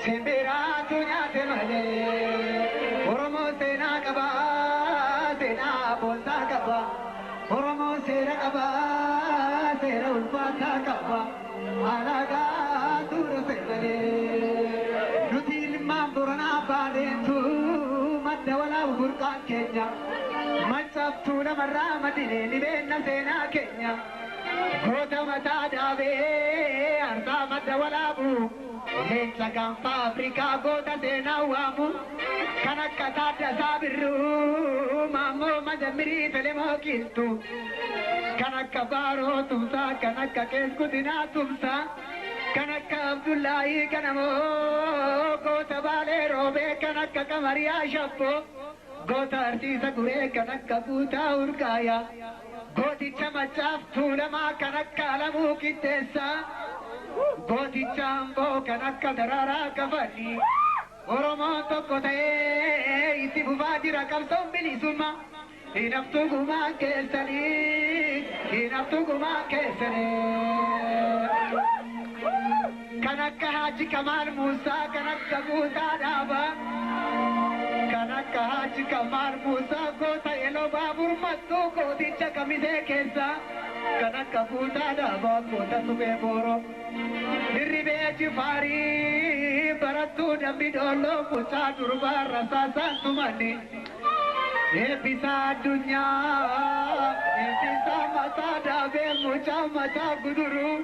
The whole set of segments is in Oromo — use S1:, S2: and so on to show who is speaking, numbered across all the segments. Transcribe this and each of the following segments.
S1: Simbira tunya temale, oromo sena kaba, sena bolta kaba, oromo sera kaba, sera ulfata kaba, alaga duro semale. Nutil mamburana barentu, madawala burka Kenya, mansaftu na marra madine libena sena Kenya. Gota mata dave, arta madawala bu. Leenca gaanfa Afrikaa goota seenaa waamu kan akka Taaddasaa Birruu Maammoo Mazammirii Felemoo Kiiltuu kan akka Baaroo Tumsaa kan akka Qees Guddinaa Tumsaa kan akka Abdullaahii Kanamoo goota Baalee Roobee kan akka Qamariyaa Shabboo goota Arsiisa Guree kan akka Guutaa Urgaayaa gooticha Maccaaf Tuulamaa kan akka Alamuu Qixxeessaa gooticha Amboo kan akka Daraaraa Kafanii Oromoon tokko ta'ee itti fufaa jira qabsoon bilisummaa hin haftu gumaa keessanii hin haftu gumaa keessanii kan akka Haaji Kamaal Muusaa kan akka Guutaa Dhaabaa kan akka Haaji Kamaal Muusaa goota Eloo Baabur Mattuu gooticha Kamisee keessaa kan akka Guutaa Dhaabaa goota Subee Booroo Dirribee Jifaarii barattuu dambi dholloo mucaa durbaa rasaasaan tumani eebbisaa addunyaa eebbisaa mataa daabee mucaa mataa guduruu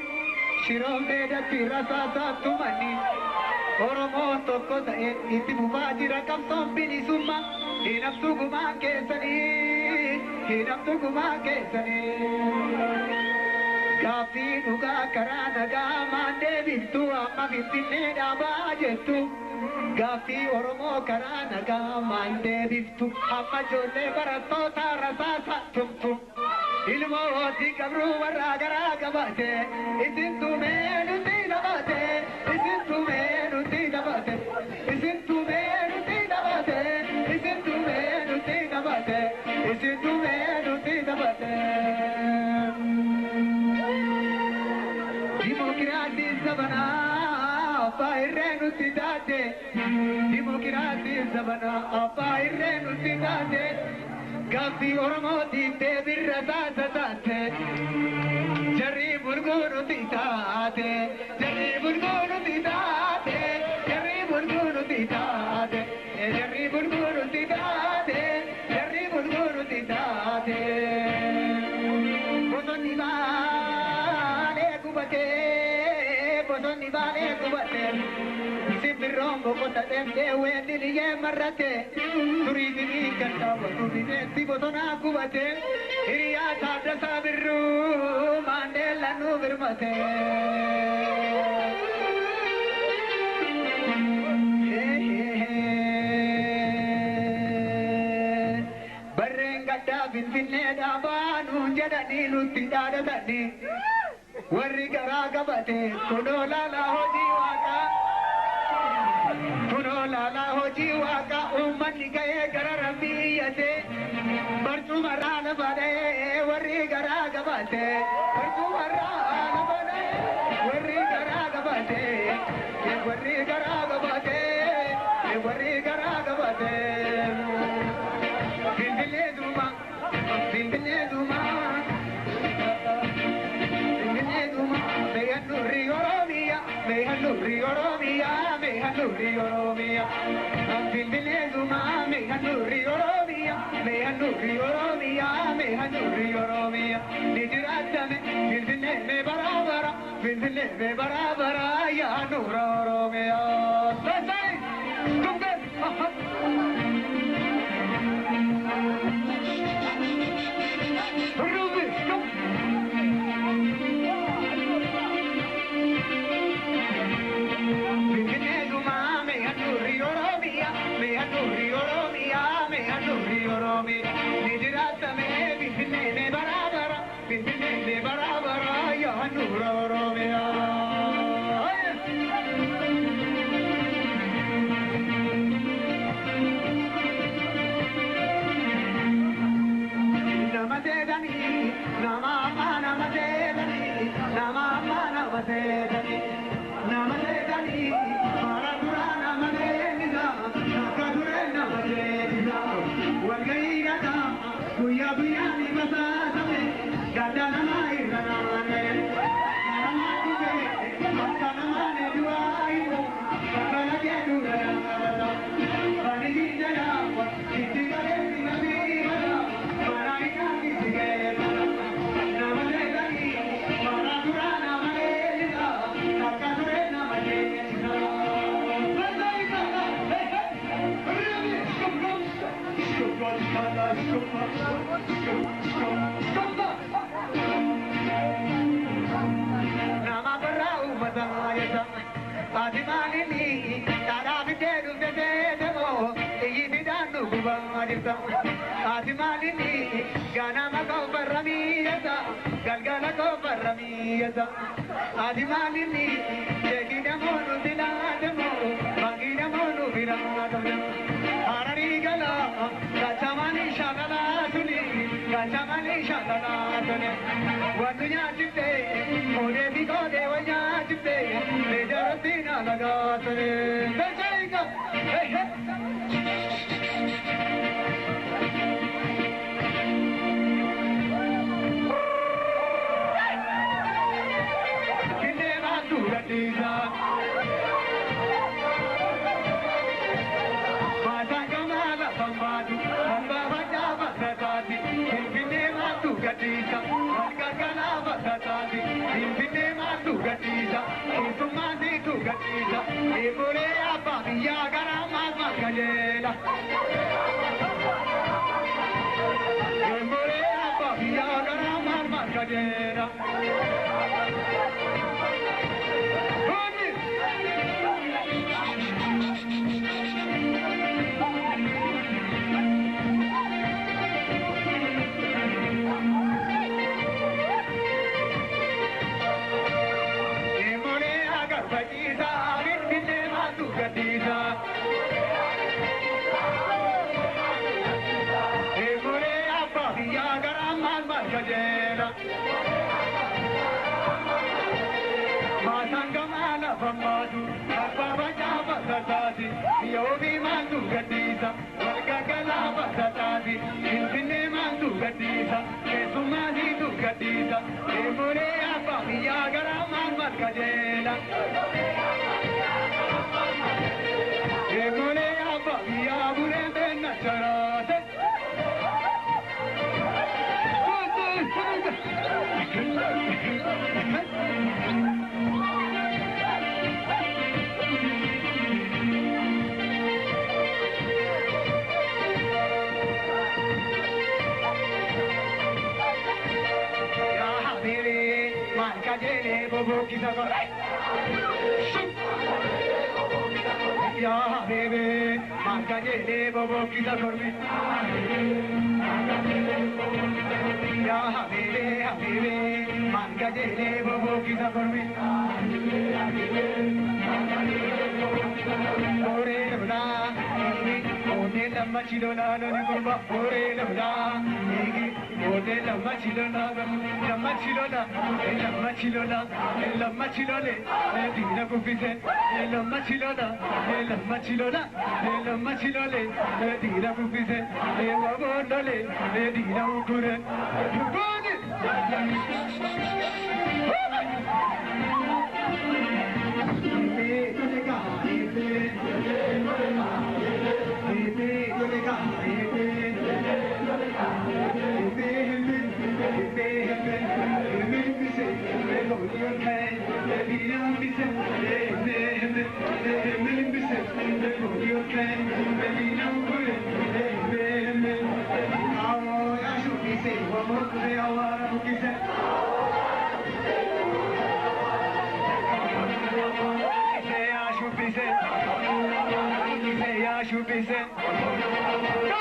S1: shiroon beedatti rasaasaan tumani Oromoon tokko ta'e itti fufaa jira qabsoon bilisummaa hin haftu gumaa keessanii hin haftu gumaa keessanii Gaaffii dhugaa karaa nagaa maan deebiftu amma Finfinnee dhaabaa jettu Gaaffii Oromoo karaa nagaa maan deebiftu amma ijoollee barattoota rasaasa tumtu ilmoo hootii gabruu warraa garaa qabate isin tumee nuti dhabate isin tumee nuti dhabate isin tumee nuti dhabate isin tumee nuti dhabate isin tumee nuti dhabate Dimokiraasii sabanaa abbaa irree nuti taate Dimokiraasii sabanaa abbaa irree nuti taate Gaaffii Oromootiin deebirra taata taate Jarri bulguu nuti taate Jarri bulguu nuti taate Jarri bulguu nuti taate Jarri bulguu nuti taate Jarri bulguu nuti taate Bosonni baalee gubatee Bosonni baalee gubatee Simbirroon boqota deemtee weenni liyyee marratee Turizimii kan daawwatu bineensi bosonaa gubatee Hiriyaa Taaddasaa Birruu Maandeella nu birmatee Barreen gaddaa Finfinnee dhaabaa nuun jedhanii nutti dhaadhatanii warri garaa qabatee kunoo laalaa hojii waaqaa kunoo laalaa hojii waaqaa uummanni ga'ee gara rabbii iyyatee barcuma raana badee warri garaa qabatee barcuma raana badee warri garaa qabatee warri garaa qabatee warri garaa qabatee Finfinnee duuma Finfinnee duuma Mehanurri Oromia, Mehanurri Oromia, Mehanurri Oromia. Finfinnee Zuma, Mehanurri Oromia, Mehanurri Oromia, Mehanurri Oromia. Nijiraatame, Finfinnee me barabara, Finfinnee me barabara, ya Nura Oromia. Sai, kumbe. Adimalini, Tarabidu Vedemo, Yidanu Gubarita, Adimalini, Ganamako Baramiata, Galgalako Baramiata, Adimalini, Jegidamonu Dinademo, Magidamonu Viradamo, Arigala, Gachamani Shagala Tuni, Gachamani Shagala Tuni, Watunya Chite, Odebico de Wayachite, Medaratina Lagatane, Vajayga, Kineva Turatiza. Bambadu, Bambavaja Vasatati, Infinema tu Gatisa, Gagalava Vasatati, Infinema tu Gatisa, Insumati tu Gatisa, Eburea Pavia Garama Magajela. Eburea Pavia Garama Magajela. Bambadu, Bambavaja Vasatati, Yobi Mandu Gatisa, Gagala Vasatati, Infinema tu Gatisa, Esumadi tu Gatisa, Emurea Pavia Garama Magajela. Emurea Pavia Burende Nacharate. Kajele bobo kisako, ya bebe, man kajele bobo kisako me, ya bebe, man kajele bobo kisako me, ore luna, ore lamma chilona loni kurba, ore luna, ore lamma chilona, lamma chilona. Lamma chilole, dina kufise. Lamma chilona, dina kufise. Wabondole, dina ukure. Boni. Should be said.